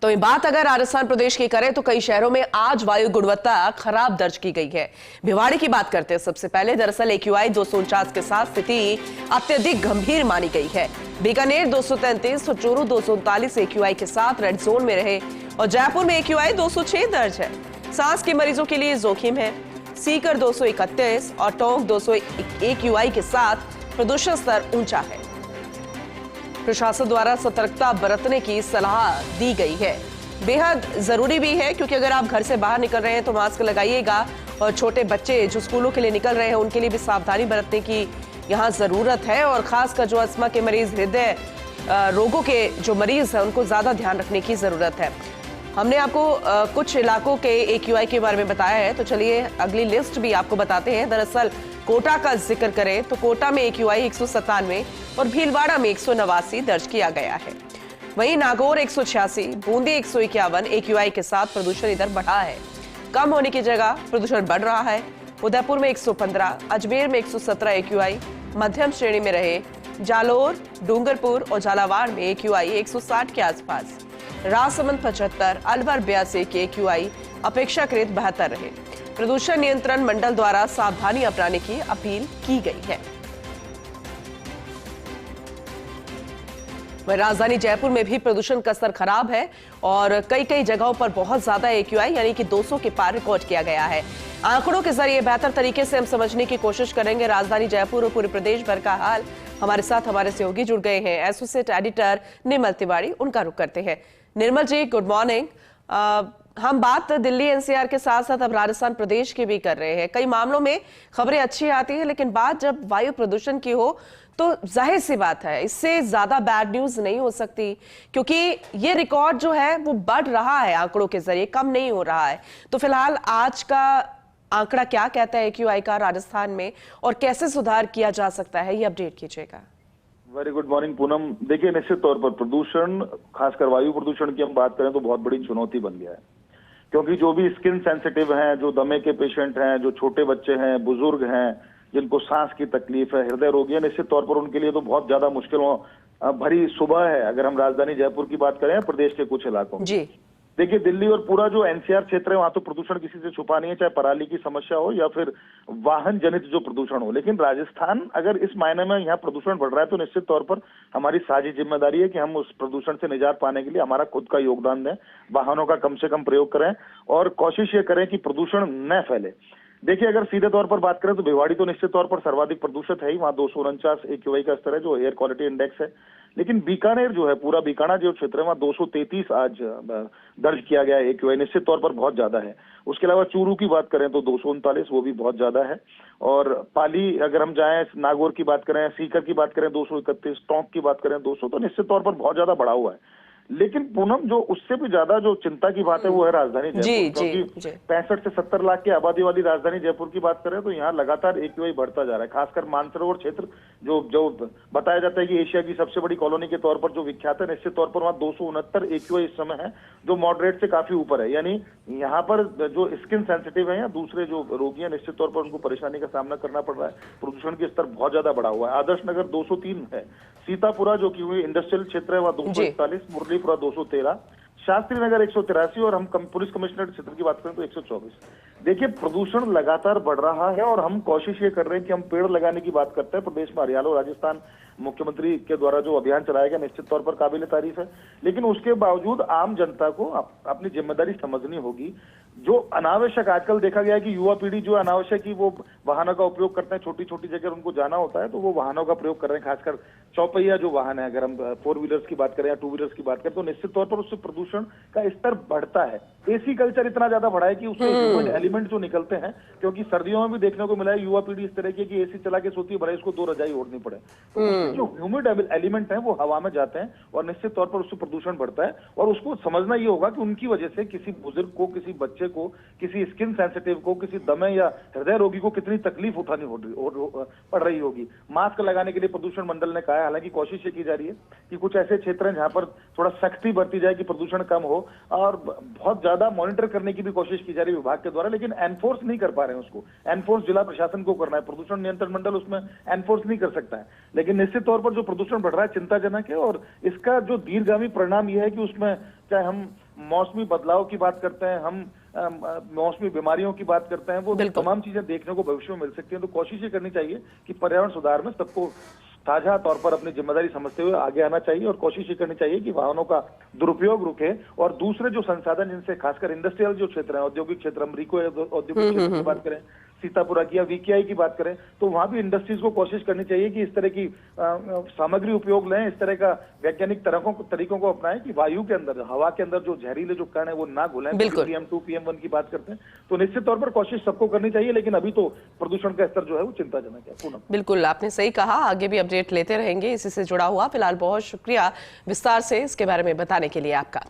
तो ये बात अगर राजस्थान प्रदेश की करें तो कई शहरों में आज वायु गुणवत्ता खराब दर्ज की गई है। भिवाड़ी की बात करते हैं सबसे पहले। दरअसल AQI 249 के साथ स्थिति अत्यधिक गंभीर मानी गई है। बीकानेर 233 और चूरू 239 AQI के साथ रेड जोन में रहे और जयपुर में AQI 206 दर्ज है। सांस के मरीजों के लिए जोखिम है। सीकर 231 और टोंक 201 AQI के साथ प्रदूषण स्तर ऊंचा है। प्रशासन द्वारा सतर्कता बरतने की सलाह दी गई है। बेहद जरूरी भी है क्योंकि अगर आप घर से बाहर निकल रहे हैं तो मास्क लगाइएगा और छोटे बच्चे जो स्कूलों के लिए निकल रहे हैं उनके लिए भी सावधानी बरतने की यहाँ जरूरत है। और खासकर जो अस्थमा के मरीज, हृदय रोगों के जो मरीज हैं उनको ज्यादा ध्यान रखने की जरूरत है। हमने आपको कुछ इलाकों के AQI के बारे में बताया है, तो चलिए अगली लिस्ट भी आपको बताते हैं। दरअसल कोटा का जिक्र करें तो कोटा में AQI 197 और भीलवाड़ा में 189 दर्ज किया गया है। वहीं नागौर 186, बूंदी 151 AQI के साथ प्रदूषण इधर बढ़ा है। कम होने की जगह प्रदूषण बढ़ रहा है। उदयपुर में 115, अजमेर में 117 AQI मध्यम श्रेणी में रहे। जालोर, डूंगरपुर और झालावाड़ में AQI 160 के आसपास। राजसमंद 75, अलवर 82 के AQI अपेक्षाकृत बेहतर रहे। प्रदूषण नियंत्रण मंडल द्वारा सावधानी अपनाने की अपील की गई है। राजधानी जयपुर में भी प्रदूषण का स्तर खराब है और कई जगहों पर बहुत ज्यादा AQI यानी कि 200 के पार रिकॉर्ड किया गया है। आंकड़ों के जरिए बेहतर तरीके से हम समझने की कोशिश करेंगे राजधानी जयपुर और पूरे प्रदेश भर का हाल। हमारे साथ हमारे सहयोगी जुड़ गए हैं, एसोसिएट एडिटर निर्मल तिवारी। उनका रुख करते हैं। निर्मल जी, गुड मॉर्निंग। हम बात दिल्ली NCR के साथ साथ अब राजस्थान प्रदेश की भी कर रहे हैं। कई मामलों में खबरें अच्छी आती है, लेकिन बात जब वायु प्रदूषण की हो तो जाहिर सी बात है इससे ज्यादा बैड न्यूज नहीं हो सकती, क्योंकि ये रिकॉर्ड जो है वो बढ़ रहा है आंकड़ों के जरिए, कम नहीं हो रहा है। तो फिलहाल आज का आंकड़ा क्या कहता है AQI का राजस्थान में और कैसे सुधार किया जा सकता है, ये अपडेट कीजिएगा। Very good morning Poonam. देखिए, निश्चित तौर पर प्रदूषण, खासकर वायु प्रदूषण की हम बात करें तो बहुत बड़ी चुनौती बन गया है, क्योंकि जो भी स्किन सेंसिटिव हैं, जो दमे के पेशेंट हैं, जो छोटे बच्चे हैं, बुजुर्ग हैं, जिनको सांस की तकलीफ है, हृदय रोगी है, निश्चित तौर पर उनके लिए तो बहुत ज्यादा मुश्किलों भरी सुबह है। अगर हम राजधानी जयपुर की बात करें, प्रदेश के कुछ इलाकों में, देखिए दिल्ली और पूरा जो NCR क्षेत्र है वहां तो प्रदूषण किसी से छुपा नहीं है, चाहे पराली की समस्या हो या फिर वाहन जनित जो प्रदूषण हो। लेकिन राजस्थान अगर इस मायने में यहाँ प्रदूषण बढ़ रहा है तो निश्चित तौर पर हमारी साझी जिम्मेदारी है कि हम उस प्रदूषण से निजात पाने के लिए हमारा खुद का योगदान दें, वाहनों का कम से कम प्रयोग करें और कोशिश ये करें कि प्रदूषण न फैले। देखिए, अगर सीधे तौर पर बात करें तो भिवाड़ी तो निश्चित तौर पर सर्वाधिक प्रदूषित है ही, वहां 249 AQI का स्तर है जो एयर क्वालिटी इंडेक्स है। लेकिन बीकानेर जो है, पूरा बीकाना जो क्षेत्र है वहां 233 आज दर्ज किया गया है AQI, निश्चित तौर पर बहुत ज्यादा है। उसके अलावा चूरू की बात करें तो 239, वो भी बहुत ज्यादा है। और पाली अगर हम जाएं, नागौर की बात करें, सीकर की बात करें 231, टोंक की बात करें 200, तो निश्चित तौर पर बहुत ज्यादा बढ़ा हुआ है। लेकिन पूनम, जो उससे भी ज्यादा जो चिंता की बात है वो है राजधानी जयपुर, क्योंकि 65 से 70 लाख की आबादी वाली राजधानी जयपुर की बात करें तो यहाँ लगातार AQI बढ़ता जा रहा है। खासकर मानसरोवर क्षेत्र जो बताया जाता है कि एशिया की सबसे बड़ी कॉलोनी के तौर पर जो विख्यात है, निश्चित तौर पर वहाँ 269 AQI इस समय है, जो मॉडरेट से काफी ऊपर है। यानी यहाँ पर जो स्किन सेंसिटिव है या दूसरे जो रोगी है, निश्चित तौर पर उनको परेशानी का सामना करना पड़ रहा है। प्रदूषण के स्तर बहुत ज्यादा बढ़ा हुआ है। आदर्श नगर 203 है, सीतापुरा जो कि इंडस्ट्रियल क्षेत्र है वह 241, मुरलीपुरा 213, शास्त्री नगर 183 और हम पुलिस कमिश्नरेट क्षेत्र की बात करें तो 124। देखिए, प्रदूषण लगातार बढ़ रहा है और हम कोशिश ये कर रहे हैं कि हम पेड़ लगाने की बात करते हैं। प्रदेश में हरियाणा राजस्थान मुख्यमंत्री के द्वारा जो अभियान चलाया गया निश्चित तौर पर काबिल तारीफ है, लेकिन उसके बावजूद आम जनता को अपनी जिम्मेदारी समझनी होगी। जो अनावश्यक आजकल देखा गया है कि युवा पीढ़ी जो अनावश्यक ही वो वाहनों का उपयोग करते हैं, छोटी छोटी जगह उनको जाना होता है तो वो वाहनों का प्रयोग कर रहे हैं, खासकर चौपहिया जो वाहन है, अगर हम 4 व्हीलर्स की बात करें या 2 व्हीलर्स की बात करें तो निश्चित तौर पर उससे प्रदूषण का स्तर बढ़ता है। AC कल्चर इतना ज्यादा बढ़ा है कि उससे ह्यूमिड एलिमेंट जो निकलते हैं, क्योंकि सर्दियों में भी देखने को मिला है युवा पीढ़ी इस तरह की कि AC चला के सोती है भले इसको 2 रजाई ओढ़नी पड़े, तो जो ह्यूमिड एलिमेंट है वो हवा में जाते हैं और निश्चित तौर पर उससे प्रदूषण बढ़ता है। और उसको समझना ये होगा कि उनकी वजह से किसी बुजुर्ग को, किसी बच्चे को, किसी स्किन सेंसिटिव को, किसी दमे या हृदय रोगी को कितनी तकलीफ उठानी पड़ रही होगी। मास्क लगाने के लिए प्रदूषण मंडल ने कहा है, हालांकि कोशिश ये की जा रही है कि कुछ ऐसे क्षेत्र हैं जहां पर थोड़ा सख्ती बरती जाए कि प्रदूषण कम हो, और बहुत ज्यादा मॉनिटर करने की भी कोशिश की जा रही है विभाग के द्वारा, लेकिन एनफोर्स नहीं कर पा रहे हैं उसको। एनफोर्स जिला प्रशासन को करना है, प्रदूषण नियंत्रण मंडल उसमें एनफोर्स नहीं कर सकता है। लेकिन निश्चित तौर पर जो प्रदूषण बढ़ रहा है चिंताजनक है और इसका जो दीर्घगामी परिणाम यह है कि उसमें चाहे हम मौसमी बदलाव की बात करते हैं, हम मौसमी बीमारियों की बात करते हैं, वो तमाम चीजें देखने को भविष्य में मिल सकती हैं। तो कोशिश ये करनी चाहिए कि पर्यावरण सुधार में सबको साझा तौर पर अपनी जिम्मेदारी समझते हुए आगे आना चाहिए और कोशिश ये करनी चाहिए कि वाहनों का दुरुपयोग रुके और दूसरे जो संसाधन जिनसे खासकर इंडस्ट्रियल जो क्षेत्र है, औद्योगिक क्षेत्र, अमरीको औद्योगिक क्षेत्र की बात करें, सीतापुरा की या वीकेआई की बात करें, तो वहां भी इंडस्ट्रीज को कोशिश करनी चाहिए कि इस तरह की सामग्री उपयोग लें, इस तरह का वैज्ञानिक तरीकों को अपनाएं कि वायु के अंदर, हवा के अंदर जो जहरीले जो कण है वो ना घुलें। PM2 PM1 की बात करते हैं तो निश्चित तौर पर कोशिश सबको करनी चाहिए, लेकिन अभी तो प्रदूषण का स्तर जो है वो चिंताजनक है। पूनम, बिल्कुल आपने सही कहा, आगे भी अपडेट लेते रहेंगे इसी से जुड़ा हुआ। फिलहाल बहुत शुक्रिया विस्तार से इसके बारे में बताने के लिए आपका।